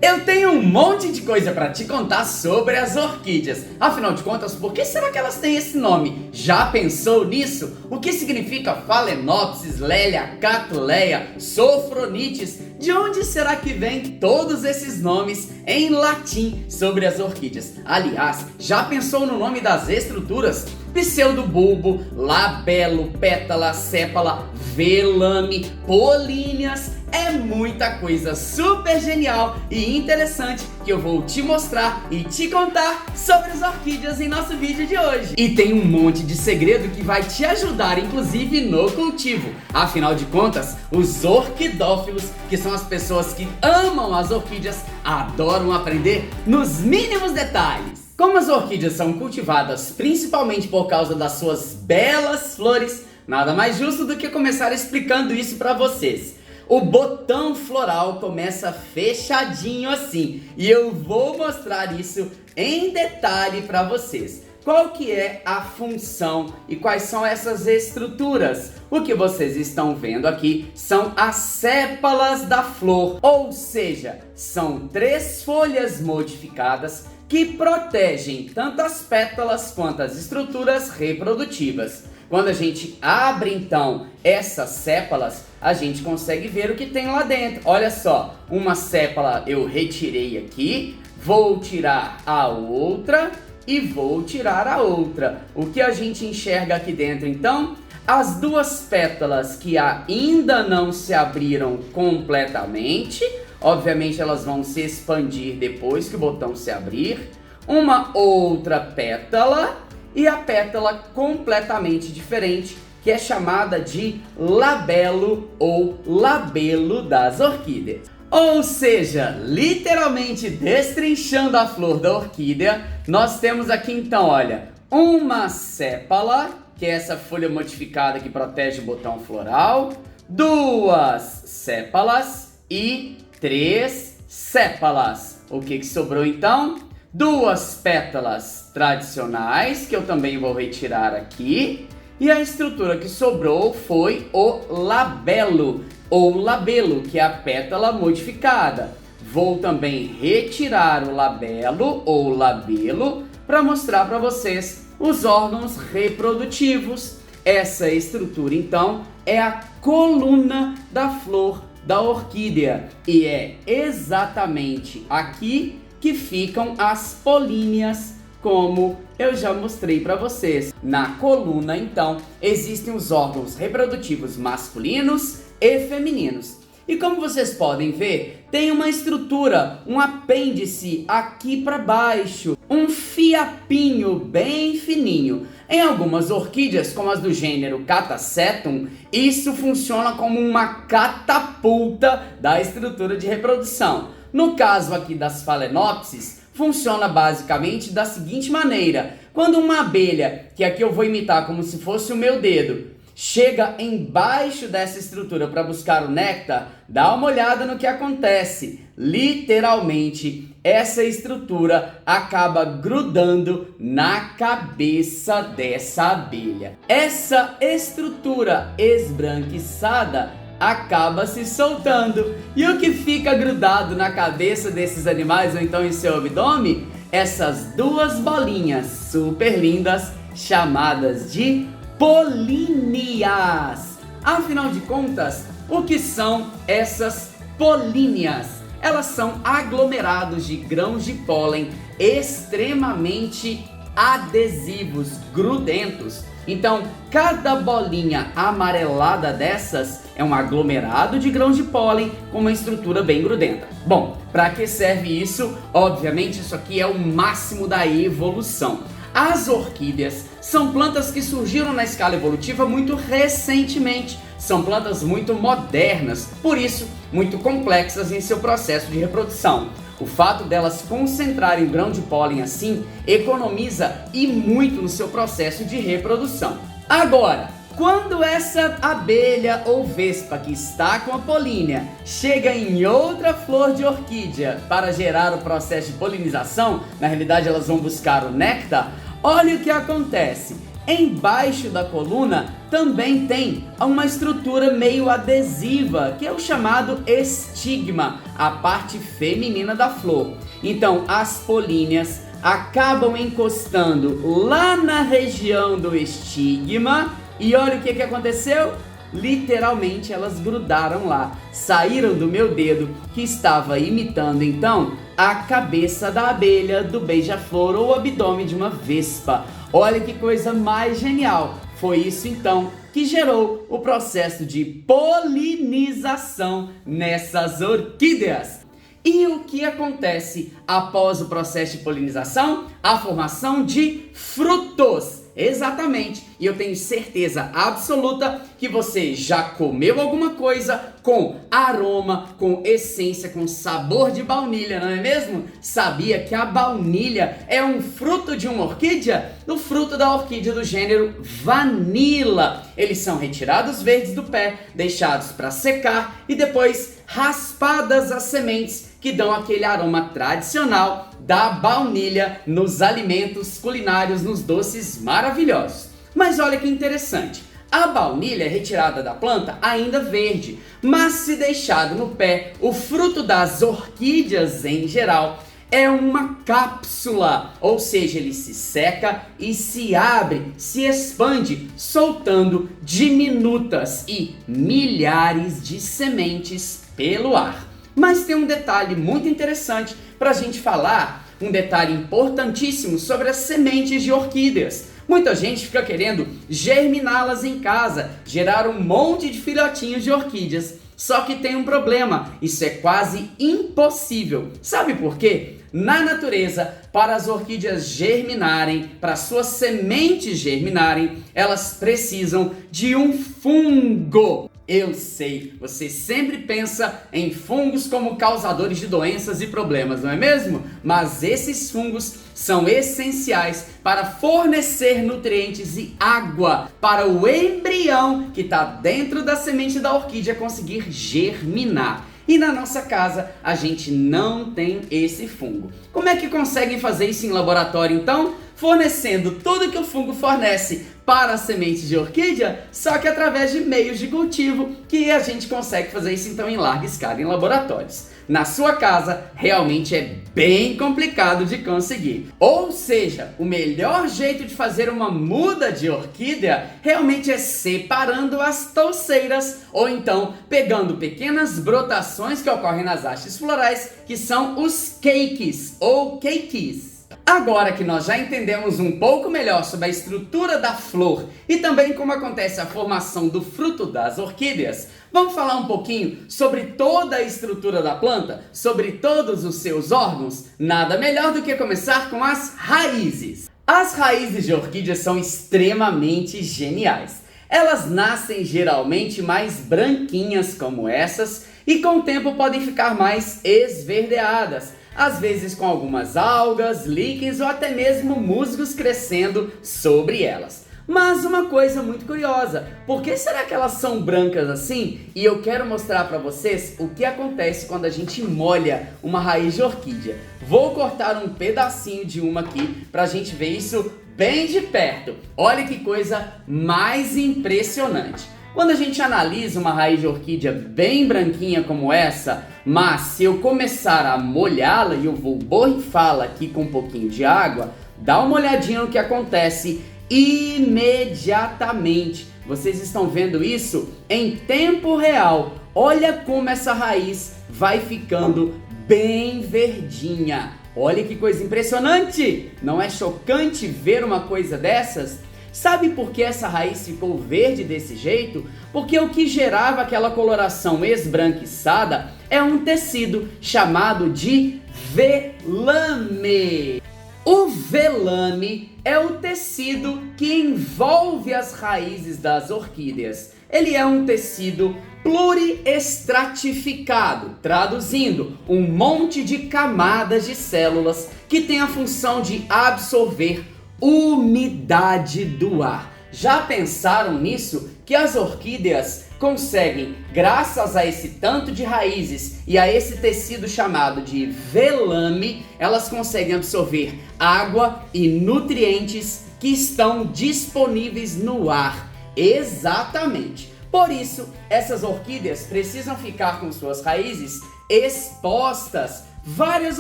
Eu tenho um monte de coisa para te contar sobre as orquídeas. Afinal de contas, por que será que elas têm esse nome? Já pensou nisso? O que significa Phalaenopsis, Lélia, Catuleia, Sophronites? De onde será que vem todos esses nomes em latim sobre as orquídeas? Aliás, já pensou no nome das estruturas? Pseudobulbo, labelo, pétala, sépala, velame, políneas. É muita coisa super genial e interessante que eu vou te mostrar e te contar sobre as orquídeas em nosso vídeo de hoje. E tem um monte de segredo que vai te ajudar, inclusive no cultivo. Afinal de contas, os orquidófilos, que são as pessoas que amam as orquídeas, adoram aprender nos mínimos detalhes. Como as orquídeas são cultivadas principalmente por causa das suas belas flores, nada mais justo do que começar explicando isso para vocês. O botão floral começa fechadinho assim, e eu vou mostrar isso em detalhe para vocês. Qual que é a função e quais são essas estruturas? O que vocês estão vendo aqui são as sépalas da flor, ou seja, são 3 folhas modificadas que protegem tanto as pétalas quanto as estruturas reprodutivas. Quando a gente abre então essas sépalas, a gente consegue ver o que tem lá dentro. Olha só, uma sépala eu retirei aqui, vou tirar a outra e vou tirar a outra. O que a gente enxerga aqui dentro então? As 2 pétalas que ainda não se abriram completamente, obviamente elas vão se expandir depois que o botão se abrir. Uma outra pétala e a pétala completamente diferente, que é chamada de labelo ou labelo das orquídeas. Ou seja, literalmente destrinchando a flor da orquídea, nós temos aqui então, olha, uma sépala, que é essa folha modificada que protege o botão floral, 2 sépalas e 3 sépalas. O que sobrou então? 2 pétalas tradicionais, que eu também vou retirar aqui, e a estrutura que sobrou foi o labelo, ou labelo, que é a pétala modificada. Vou também retirar o labelo, ou labelo, para mostrar para vocês os órgãos reprodutivos. Essa estrutura, então, é a coluna da flor da orquídea, e é exatamente aqui que ficam as políneas, como eu já mostrei para vocês. Na coluna, então, existem os órgãos reprodutivos masculinos e femininos. E como vocês podem ver, tem uma estrutura, um apêndice aqui para baixo, um fiapinho bem fininho. Em algumas orquídeas, como as do gênero Catasetum, isso funciona como uma catapulta da estrutura de reprodução. No caso aqui das Phalaenopsis, funciona basicamente da seguinte maneira: quando uma abelha, que aqui eu vou imitar como se fosse o meu dedo, chega embaixo dessa estrutura para buscar o néctar, dá uma olhada no que acontece. Literalmente, essa estrutura acaba grudando na cabeça dessa abelha. Essa estrutura esbranquiçada acaba se soltando. E o que fica grudado na cabeça desses animais, ou então em seu abdômen? Essas 2 bolinhas super lindas, chamadas de políneas. Afinal de contas, o que são essas políneas? Elas são aglomerados de grãos de pólen extremamente adesivos, grudentos. Então, cada bolinha amarelada dessas é um aglomerado de grãos de pólen com uma estrutura bem grudenta. Bom, para que serve isso? Obviamente, isso aqui é o máximo da evolução. As orquídeas são plantas que surgiram na escala evolutiva muito recentemente. São plantas muito modernas, por isso, muito complexas em seu processo de reprodução. O fato delas concentrarem o grão de pólen assim economiza e muito no seu processo de reprodução. Agora, quando essa abelha ou vespa que está com a polínia chega em outra flor de orquídea para gerar o processo de polinização, na realidade elas vão buscar o néctar, olha o que acontece. Embaixo da coluna também tem uma estrutura meio adesiva, que é o chamado estigma, a parte feminina da flor. Então as políneas acabam encostando lá na região do estigma e olha o que aconteceu? Literalmente elas grudaram lá, saíram do meu dedo que estava imitando então a cabeça da abelha, do beija-flor ou o abdômen de uma vespa. Olha que coisa mais genial! Foi isso então que gerou o processo de polinização nessas orquídeas. E o que acontece após o processo de polinização? A formação de frutos. Exatamente, e eu tenho certeza absoluta que você já comeu alguma coisa com aroma, com essência, com sabor de baunilha, não é mesmo? Sabia que a baunilha é um fruto de uma orquídea? O fruto da orquídea do gênero Vanilla. Eles são retirados verdes do pé, deixados para secar e depois raspadas as sementes que dão aquele aroma tradicional da baunilha nos alimentos culinários, nos doces maravilhosos. Mas olha que interessante, a baunilha é retirada da planta ainda verde, mas se deixado no pé, o fruto das orquídeas em geral é uma cápsula, ou seja, ele se seca e se abre, se expande, soltando diminutas e milhares de sementes pelo ar. Mas tem um detalhe muito interessante para a gente falar, um detalhe importantíssimo sobre as sementes de orquídeas. Muita gente fica querendo germiná-las em casa, gerar um monte de filhotinhos de orquídeas. Só que tem um problema, isso é quase impossível. Sabe por quê? Na natureza, para as orquídeas germinarem, para suas sementes germinarem, elas precisam de um fungo. Eu sei, você sempre pensa em fungos como causadores de doenças e problemas, não é mesmo? Mas esses fungos são essenciais para fornecer nutrientes e água para o embrião que está dentro da semente da orquídea conseguir germinar. E na nossa casa a gente não tem esse fungo. Como é que conseguem fazer isso em laboratório então? Fornecendo tudo que o fungo fornece para a semente de orquídea, só que através de meios de cultivo, que a gente consegue fazer isso então em larga escala em laboratórios. Na sua casa, realmente é bem complicado de conseguir. Ou seja, o melhor jeito de fazer uma muda de orquídea realmente é separando as touceiras, ou então pegando pequenas brotações que ocorrem nas hastes florais, que são os cakees ou cakees. Agora que nós já entendemos um pouco melhor sobre a estrutura da flor e também como acontece a formação do fruto das orquídeas, vamos falar um pouquinho sobre toda a estrutura da planta, sobre todos os seus órgãos? Nada melhor do que começar com as raízes. As raízes de orquídeas são extremamente geniais. Elas nascem geralmente mais branquinhas como essas e com o tempo podem ficar mais esverdeadas, às vezes com algumas algas, líquens ou até mesmo musgos crescendo sobre elas. Mas uma coisa muito curiosa, por que será que elas são brancas assim? E eu quero mostrar para vocês o que acontece quando a gente molha uma raiz de orquídea. Vou cortar um pedacinho de uma aqui para a gente ver isso bem de perto. Olha que coisa mais impressionante. Quando a gente analisa uma raiz de orquídea bem branquinha como essa, mas se eu começar a molhá-la e eu vou borrifá-la aqui com um pouquinho de água, dá uma olhadinha no que acontece imediatamente. Vocês estão vendo isso em tempo real. Olha como essa raiz vai ficando bem verdinha. Olha que coisa impressionante! Não é chocante ver uma coisa dessas? Sabe por que essa raiz ficou verde desse jeito? Porque o que gerava aquela coloração esbranquiçada é um tecido chamado de velame. O velame é o tecido que envolve as raízes das orquídeas. Ele é um tecido pluriestratificado, traduzindo, um monte de camadas de células que tem a função de absorver umidade do ar. Já pensaram nisso? Que as orquídeas conseguem, graças a esse tanto de raízes e a esse tecido chamado de velame, elas conseguem absorver água e nutrientes que estão disponíveis no ar. Exatamente. Por isso, essas orquídeas precisam ficar com suas raízes expostas. Várias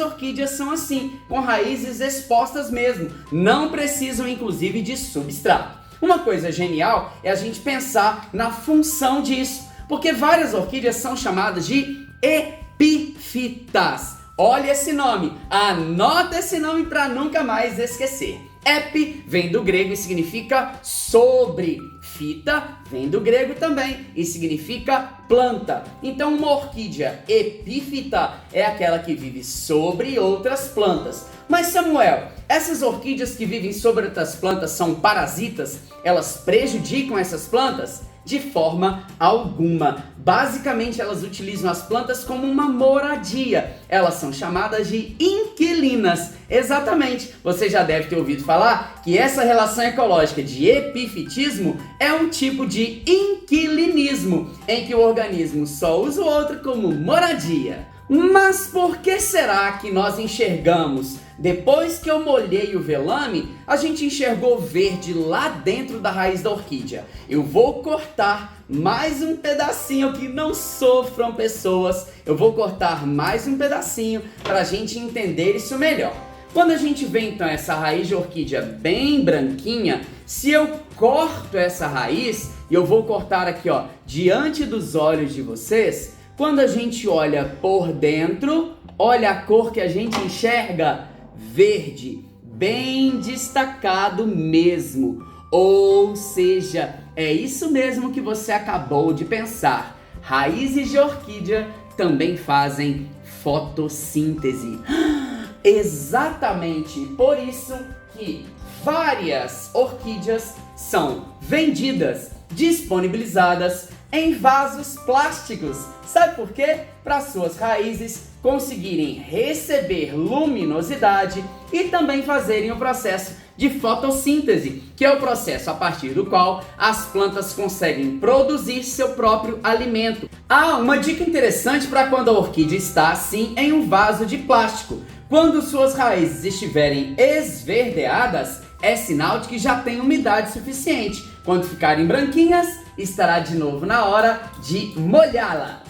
orquídeas são assim, com raízes expostas mesmo, não precisam inclusive de substrato. Uma coisa genial é a gente pensar na função disso, porque várias orquídeas são chamadas de epífitas. Olha esse nome, anota esse nome para nunca mais esquecer. Epi vem do grego e significa sobre. Fita vem do grego também e significa planta. Então uma orquídea epífita é aquela que vive sobre outras plantas. Mas Samuel, essas orquídeas que vivem sobre outras plantas são parasitas? Elas prejudicam essas plantas? De forma alguma. Basicamente, elas utilizam as plantas como uma moradia. Elas são chamadas de inquilinas. Exatamente. Você já deve ter ouvido falar que essa relação ecológica de epifitismo é um tipo de inquilinismo, em que o organismo só usa o outro como moradia. Mas por que será que nós enxergamos? Depois que eu molhei o velame, a gente enxergou verde lá dentro da raiz da orquídea. Eu vou cortar mais um pedacinho, que não sofram pessoas. Eu vou cortar mais um pedacinho para a gente entender isso melhor. Quando a gente vê então essa raiz de orquídea bem branquinha, se eu corto essa raiz, e eu vou cortar aqui ó, diante dos olhos de vocês, quando a gente olha por dentro, olha a cor que a gente enxerga, verde, bem destacado mesmo. Ou seja, é isso mesmo que você acabou de pensar. Raízes de orquídea também fazem fotossíntese. Exatamente por isso que várias orquídeas são vendidas, disponibilizadas em vasos plásticos. Sabe por quê? Para suas raízes conseguirem receber luminosidade e também fazerem o processo de fotossíntese, que é o processo a partir do qual as plantas conseguem produzir seu próprio alimento. Uma dica interessante para quando a orquídea está assim em um vaso de plástico. Quando suas raízes estiverem esverdeadas, é sinal de que já tem umidade suficiente. Quando ficarem branquinhas, estará de novo na hora de molhá-las.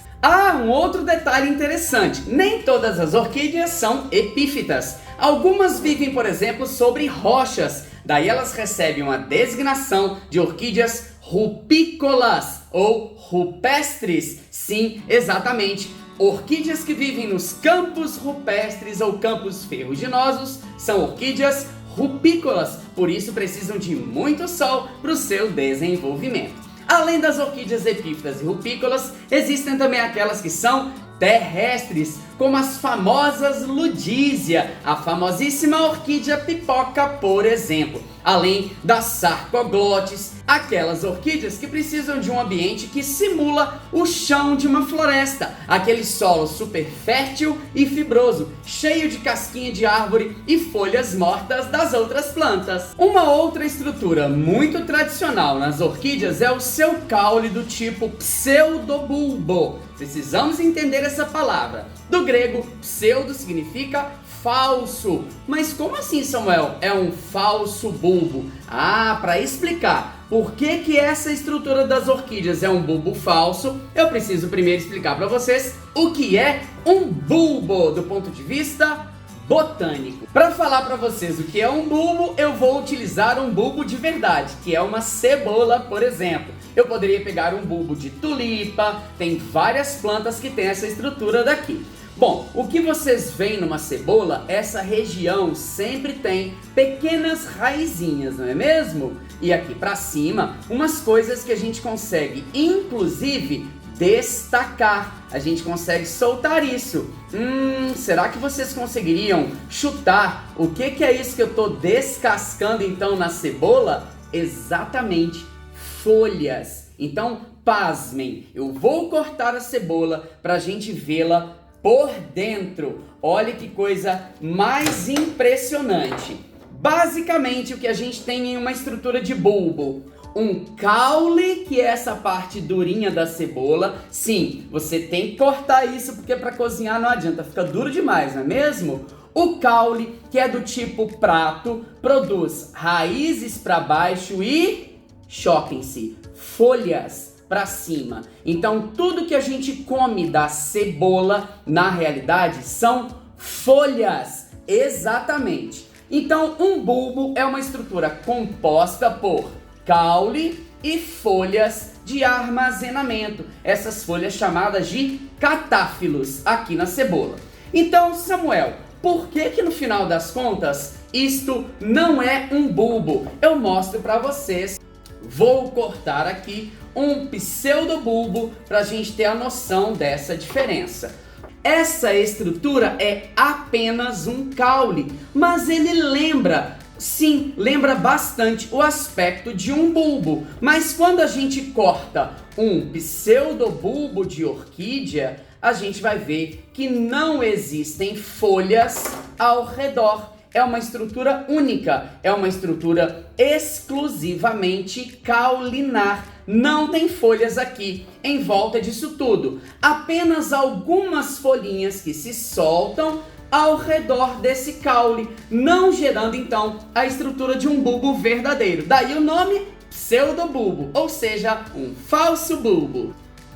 Um outro detalhe interessante, nem todas as orquídeas são epífitas. Algumas vivem, por exemplo, sobre rochas, daí elas recebem uma designação de orquídeas rupícolas ou rupestres. Sim, exatamente. Orquídeas que vivem nos campos rupestres ou campos ferruginosos são orquídeas rupícolas, por isso precisam de muito sol para o seu desenvolvimento. Além das orquídeas epífitas e rupícolas, existem também aquelas que são terrestres, como as famosas ludísia, a famosíssima orquídea pipoca, por exemplo. Além das sarcoglotes, aquelas orquídeas que precisam de um ambiente que simula o chão de uma floresta, aquele solo super fértil e fibroso, cheio de casquinha de árvore e folhas mortas das outras plantas. Uma outra estrutura muito tradicional nas orquídeas é o seu caule do tipo pseudobulbo. Precisamos entender essa palavra. Do grego, pseudo significa falso. Mas como assim, Samuel? É um falso bulbo? Para explicar por que essa estrutura das orquídeas é um bulbo falso, eu preciso primeiro explicar para vocês o que é um bulbo do ponto de vista botânico. Para falar para vocês o que é um bulbo, eu vou utilizar um bulbo de verdade, que é uma cebola, por exemplo. Eu poderia pegar um bulbo de tulipa, tem várias plantas que têm essa estrutura daqui. Bom, o que vocês veem numa cebola, essa região sempre tem pequenas raizinhas, não é mesmo? E aqui para cima, umas coisas que a gente consegue, inclusive, destacar. A gente consegue soltar isso. Será que vocês conseguiriam chutar o que é isso que eu estou descascando então na cebola? Exatamente, folhas. Então, pasmem, eu vou cortar a cebola para a gente vê-la por dentro. Olha que coisa mais impressionante. Basicamente, o que a gente tem em uma estrutura de bulbo: um caule, que é essa parte durinha da cebola. Sim, você tem que cortar isso, porque para cozinhar não adianta, fica duro demais, não é mesmo? O caule, que é do tipo prato, produz raízes para baixo e, choquem-se, folhas para cima. Então, tudo que a gente come da cebola, na realidade, são folhas. Exatamente. Então, um bulbo é uma estrutura composta por caule e folhas de armazenamento. Essas folhas chamadas de catáfilos aqui na cebola. Então, Samuel, por que no final das contas isto não é um bulbo? Eu mostro para vocês. Vou cortar aqui um pseudobulbo para a gente ter a noção dessa diferença. Essa estrutura é apenas um caule, mas ele lembra bastante o aspecto de um bulbo. Mas quando a gente corta um pseudobulbo de orquídea, a gente vai ver que não existem folhas ao redor. É uma estrutura única, é uma estrutura exclusivamente caulinar. Não tem folhas aqui em volta disso tudo. Apenas algumas folhinhas que se soltam ao redor desse caule, não gerando então a estrutura de um bulbo verdadeiro. Daí o nome pseudobulbo, ou seja, um falso bulbo.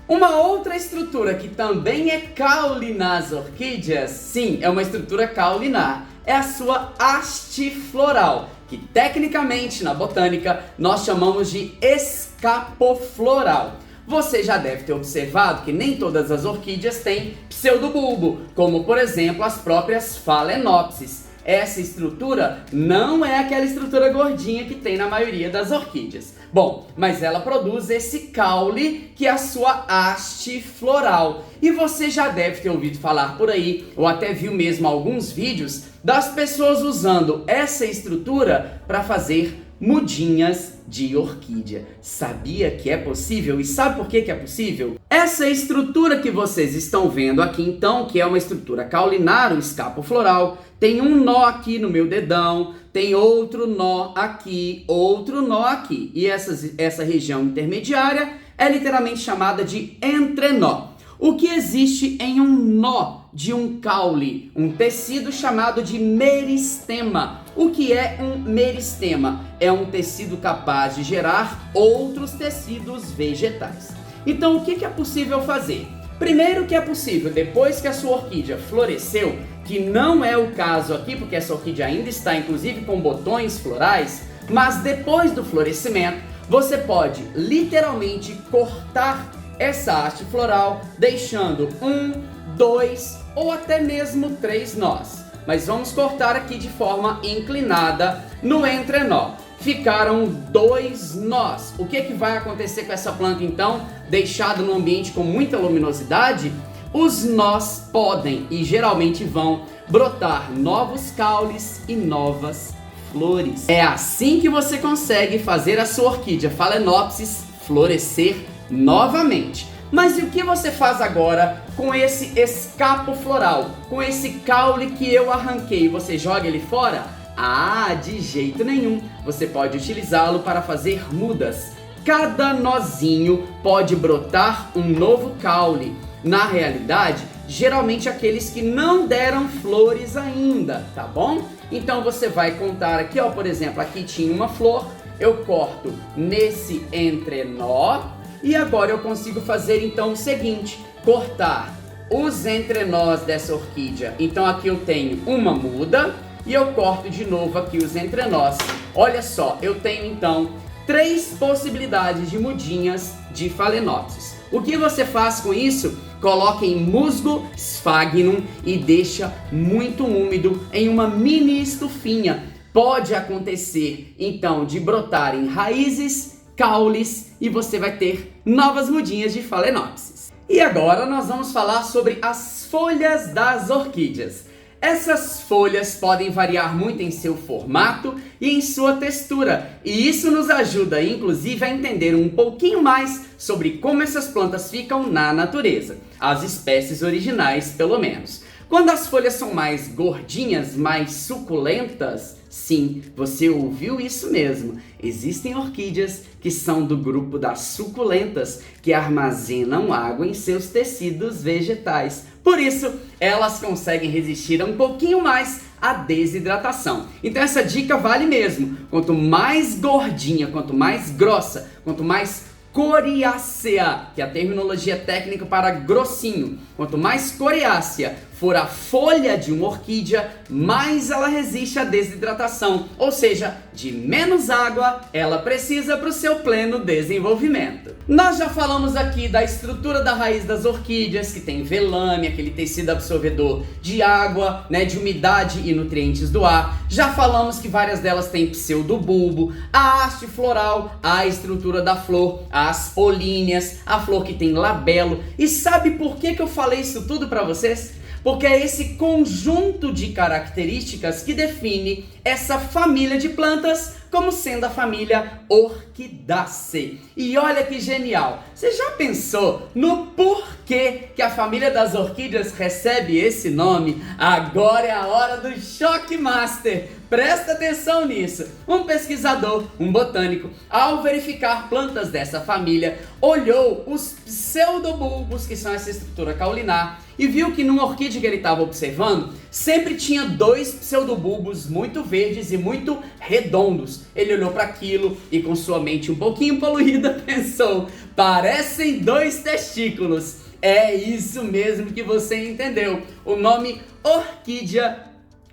Uma outra estrutura que também é caule nas orquídeas, sim, é uma estrutura caulinar, é a sua haste floral, que tecnicamente na botânica nós chamamos de escapofloral. Você já deve ter observado que nem todas as orquídeas têm pseudobulbo, como por exemplo as próprias Phalaenopsis. Essa estrutura não é aquela estrutura gordinha que tem na maioria das orquídeas. Bom, mas ela produz esse caule que é a sua haste floral. E você já deve ter ouvido falar por aí, ou até viu mesmo alguns vídeos, das pessoas usando essa estrutura para fazer mudinhas de orquídea. Sabia que é possível? E sabe por que é possível? Essa estrutura que vocês estão vendo aqui então, que é uma estrutura caulinar, o escapofloral, tem um nó aqui no meu dedão, tem outro nó aqui, outro nó aqui. E essa região intermediária é literalmente chamada de entrenó. O que existe em um nó de um caule? Um tecido chamado de meristema. O que é um meristema? É um tecido capaz de gerar outros tecidos vegetais. Então, o que é possível fazer? Primeiro que é possível, depois que a sua orquídea floresceu, que não é o caso aqui, porque essa orquídea ainda está inclusive com botões florais, mas depois do florescimento, você pode literalmente cortar essa haste floral, deixando 1, 2 ou até mesmo 3 nós. Mas vamos cortar aqui de forma inclinada no entrenó. Ficaram 2 nós. O que vai acontecer com essa planta então, deixada num ambiente com muita luminosidade? Os nós podem e geralmente vão brotar novos caules e novas flores. É assim que você consegue fazer a sua orquídea Phalaenopsis florescer novamente. Mas e o que você faz agora com esse escapo floral? Com esse caule que eu arranquei? Você joga ele fora? Ah, de jeito nenhum. Você pode utilizá-lo para fazer mudas. Cada nozinho pode brotar um novo caule. Na realidade, geralmente aqueles que não deram flores ainda, tá bom? Então você vai contar aqui, ó, por exemplo, aqui tinha uma flor, eu corto nesse entrenó e agora eu consigo fazer então o seguinte, cortar os entrenós dessa orquídea. Então aqui eu tenho uma muda e eu corto de novo aqui os entrenós. Olha só, eu tenho então 3 possibilidades de mudinhas de Phalaenopsis. O que você faz com isso? Coloque em musgo sphagnum e deixa muito úmido em uma mini estufinha. Pode acontecer então de brotarem raízes, caules e você vai ter novas mudinhas de Phalaenopsis. E agora nós vamos falar sobre as folhas das orquídeas. Essas folhas podem variar muito em seu formato e em sua textura, e isso nos ajuda, inclusive, a entender um pouquinho mais sobre como essas plantas ficam na natureza, as espécies originais, pelo menos. Quando as folhas são mais gordinhas, mais suculentas, sim, você ouviu isso mesmo. Existem orquídeas que são do grupo das suculentas, que armazenam água em seus tecidos vegetais. Por isso, elas conseguem resistir um pouquinho mais à desidratação. Então essa dica vale mesmo. Quanto mais gordinha, quanto mais grossa, quanto mais coriácea, que é a terminologia técnica para grossinho. Quanto mais coriácea for a folha de uma orquídea, mais ela resiste à desidratação, ou seja, de menos água ela precisa para o seu pleno desenvolvimento. Nós já falamos aqui da estrutura da raiz das orquídeas, que tem velame, aquele tecido absorvedor de água, de umidade e nutrientes do ar. Já falamos que várias delas têm pseudobulbo, a haste floral, a estrutura da flor, as políneas, a flor que tem labelo. E sabe por que eu falei isso tudo para vocês? Porque é esse conjunto de características que define essa família de plantas como sendo a família Orchidaceae. E olha que genial! Você já pensou no porquê que a família das orquídeas recebe esse nome? Agora é a hora do Choque Master! Presta atenção nisso! Um pesquisador, um botânico, ao verificar plantas dessa família, olhou os pseudobulbos, que são essa estrutura caulinar, e viu que numa orquídea que ele estava observando, sempre tinha 2 pseudobulbos muito verdes e muito redondos. Ele olhou para aquilo e, com sua mente um pouquinho poluída, pensou: parecem 2 testículos. É isso mesmo que você entendeu. O nome orquídea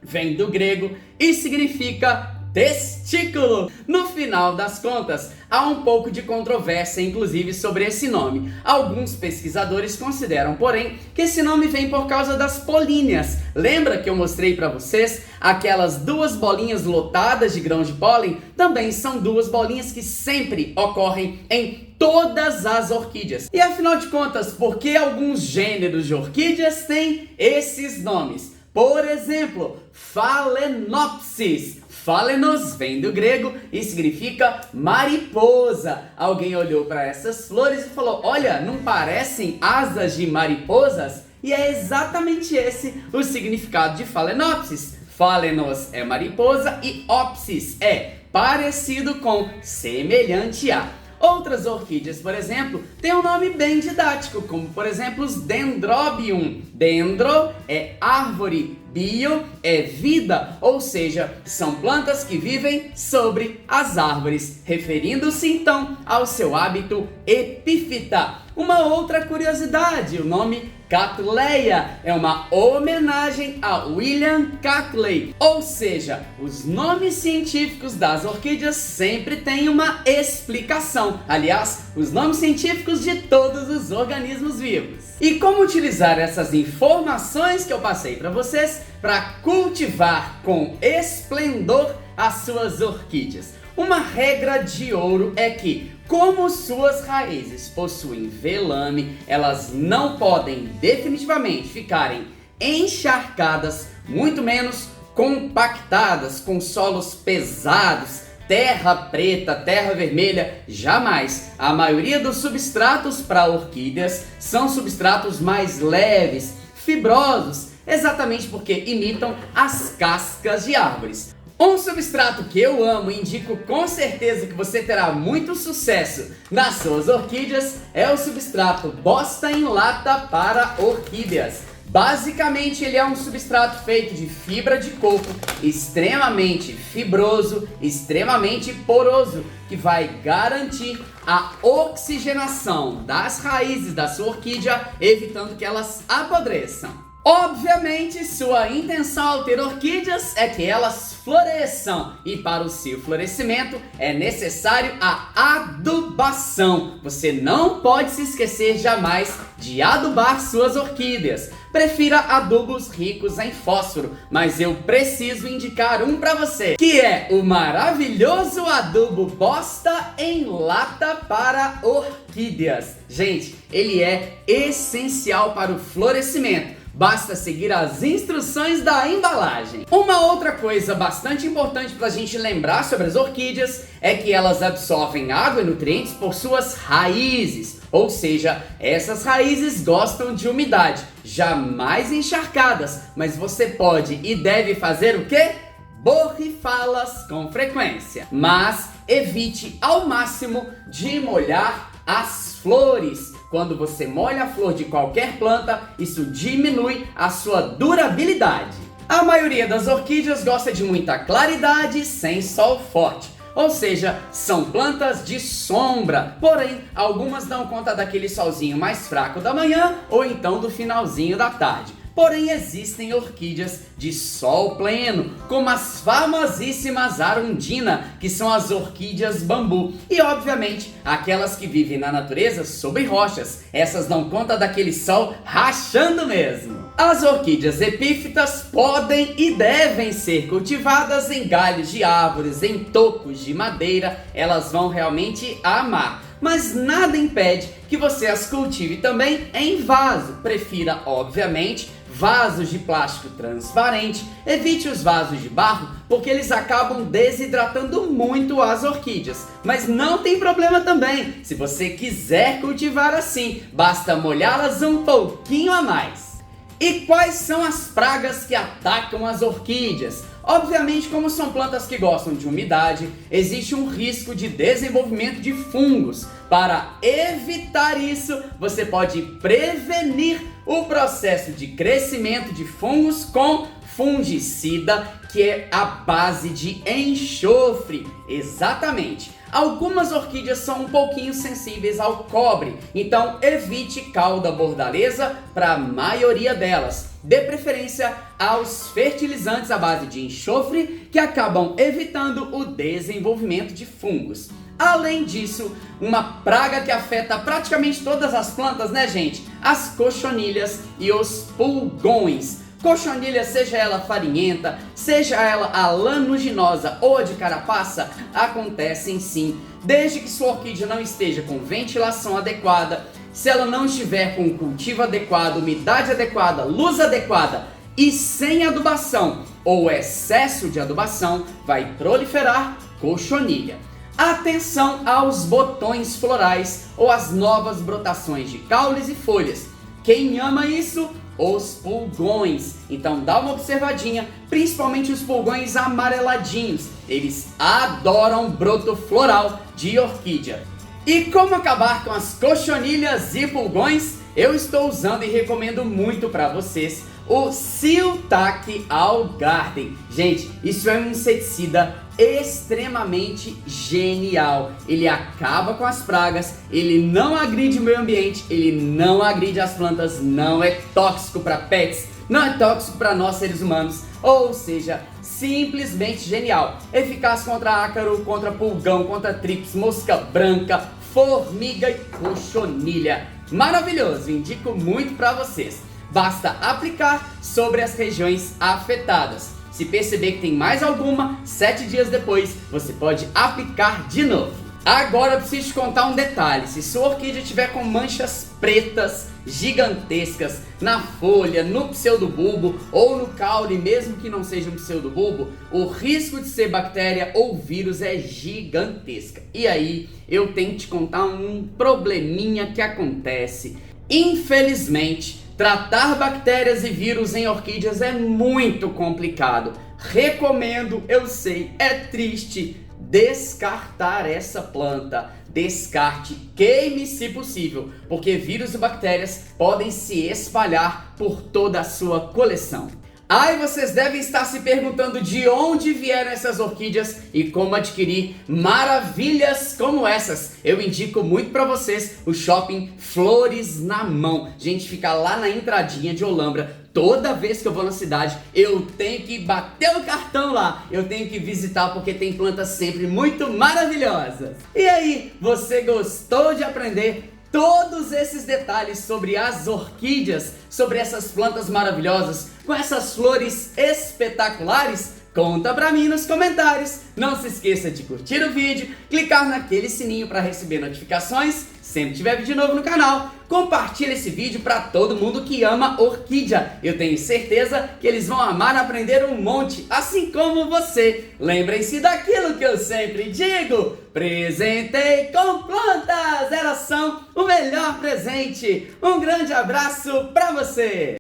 vem do grego e significa testículo. No final das contas, há um pouco de controvérsia, inclusive, sobre esse nome. Alguns pesquisadores consideram, porém, que esse nome vem por causa das políneas. Lembra que eu mostrei para vocês aquelas 2 bolinhas lotadas de grãos de pólen? Também são 2 bolinhas que sempre ocorrem em todas as orquídeas. E afinal de contas, por que alguns gêneros de orquídeas têm esses nomes? Por exemplo, Phalaenopsis. Phalaenos vem do grego e significa mariposa. Alguém olhou para essas flores e falou: olha, não parecem asas de mariposas? E é exatamente esse o significado de Phalaenopsis. Phalaenos é mariposa e opsis é parecido com, semelhante a. Outras orquídeas, por exemplo, têm um nome bem didático, como por exemplo os Dendrobium. Dendro é árvore, bio é vida, ou seja, são plantas que vivem sobre as árvores, referindo-se então ao seu hábito epífita. Uma outra curiosidade, o nome Cattleya é uma homenagem a William Cattell, ou seja, os nomes científicos das orquídeas sempre têm uma explicação. Aliás, os nomes científicos de todos os organismos vivos. E como utilizar essas informações que eu passei para vocês para cultivar com esplendor as suas orquídeas? Uma regra de ouro é que, como suas raízes possuem velame, elas não podem definitivamente ficarem encharcadas, muito menos compactadas com solos pesados, terra preta, terra vermelha, jamais. A maioria dos substratos para orquídeas são substratos mais leves, fibrosos, exatamente porque imitam as cascas de árvores. Um substrato que eu amo e indico com certeza que você terá muito sucesso nas suas orquídeas é o substrato Bosta em Lata para orquídeas. Basicamente, ele é um substrato feito de fibra de coco, extremamente fibroso, extremamente poroso, que vai garantir a oxigenação das raízes da sua orquídea, evitando que elas apodreçam. Obviamente, sua intenção ao ter orquídeas é que elas floresçam, e para o seu florescimento é necessário a adubação. Você não pode se esquecer jamais de adubar suas orquídeas. Prefira adubos ricos em fósforo, mas eu preciso indicar um para você, que é o maravilhoso adubo Bosta em Lata para orquídeas. Gente, ele é essencial para o florescimento. basta seguir as instruções da embalagem. Uma outra coisa bastante importante para a gente lembrar sobre as orquídeas é que elas absorvem água e nutrientes por suas raízes, ou seja, essas raízes gostam de umidade, jamais encharcadas, mas você pode e deve fazer o quê? Borrifá-las com frequência, mas evite ao máximo de molhar as flores. Quando você molha a flor de qualquer planta, isso diminui a sua durabilidade. A maioria das orquídeas gosta de muita claridade sem sol forte, ou seja, são plantas de sombra, porém algumas dão conta daquele solzinho mais fraco da manhã ou então do finalzinho da tarde. Porém, existem orquídeas de sol pleno, como as famosíssimas Arundina, que são as orquídeas bambu. E, obviamente, aquelas que vivem na natureza sobre rochas. Essas dão conta daquele sol rachando mesmo. As orquídeas epífitas podem e devem ser cultivadas em galhos de árvores, em tocos de madeira. Elas vão realmente amar. Mas nada impede que você as cultive também em vaso. Prefira, obviamente, vasos de plástico transparente. Evite os vasos de barro, porque eles acabam desidratando muito as orquídeas. Mas não tem problema também, se você quiser cultivar assim, basta molhá-las um pouquinho a mais. E quais são as pragas que atacam as orquídeas? Obviamente, como são plantas que gostam de umidade, existe um risco de desenvolvimento de fungos. Para evitar isso, você pode prevenir o processo de crescimento de fungos com fungicida, que é a base de enxofre. Exatamente. Algumas orquídeas são um pouquinho sensíveis ao cobre, então evite cauda bordaleza para a maioria delas. Dê preferência aos fertilizantes à base de enxofre, que acabam evitando o desenvolvimento de fungos. Além disso, uma praga que afeta praticamente todas as plantas, né, gente? As cochonilhas e os pulgões. Cochonilha, seja ela farinhenta, seja ela a lanuginosa ou a de carapaça, acontecem sim, desde que sua orquídea não esteja com ventilação adequada, se ela não estiver com cultivo adequado, umidade adequada, luz adequada e sem adubação ou excesso de adubação, vai proliferar cochonilha. Atenção aos botões florais ou às novas brotações de caules e folhas. Quem ama isso? Os pulgões. Então dá uma observadinha, principalmente os pulgões amareladinhos. Eles adoram broto floral de orquídea. E como acabar com as cochonilhas e pulgões? Eu estou usando e recomendo muito para vocês o Siltac All Garden. Gente, isso é um inseticida extremamente genial. Ele acaba com as pragas, ele não agride o meio ambiente, ele não agride as plantas, não é tóxico para pets, não é tóxico para nós seres humanos, ou seja, simplesmente genial. Eficaz contra ácaro, contra pulgão, contra trips, mosca branca, formiga e cochonilha. Maravilhoso, indico muito para vocês. Basta aplicar sobre as regiões afetadas. Se perceber que tem mais alguma, 7 dias depois, você pode aplicar de novo. Agora eu preciso te contar um detalhe. Se sua orquídea tiver com manchas pretas gigantescas na folha, no pseudobulbo ou no caule, mesmo que não seja um pseudobulbo, o risco de ser bactéria ou vírus é gigantesca. E aí eu tenho que te contar um probleminha que acontece. Infelizmente, tratar bactérias e vírus em orquídeas é muito complicado. Recomendo, eu sei, é triste, descartar essa planta. Descarte, queime se possível, porque vírus e bactérias podem se espalhar por toda a sua coleção. Aí vocês devem estar se perguntando de onde vieram essas orquídeas e como adquirir maravilhas como essas. Eu indico muito para vocês o shopping Flores na Mão. Gente, fica lá na entradinha de Olambra. Toda vez que eu vou na cidade, eu tenho que bater o cartão lá. Eu tenho que visitar porque tem plantas sempre muito maravilhosas. E aí, você gostou de aprender todos esses detalhes sobre as orquídeas, sobre essas plantas maravilhosas, com essas flores espetaculares? Conta pra mim nos comentários. Não se esqueça de curtir o vídeo, clicar naquele sininho para receber notificações sempre que tiver vídeo novo no canal. Compartilha esse vídeo para todo mundo que ama orquídea. Eu tenho certeza que eles vão amar aprender um monte, assim como você. Lembrem-se daquilo que eu sempre digo: presentei com plantas, elas são o melhor presente. Um grande abraço para você!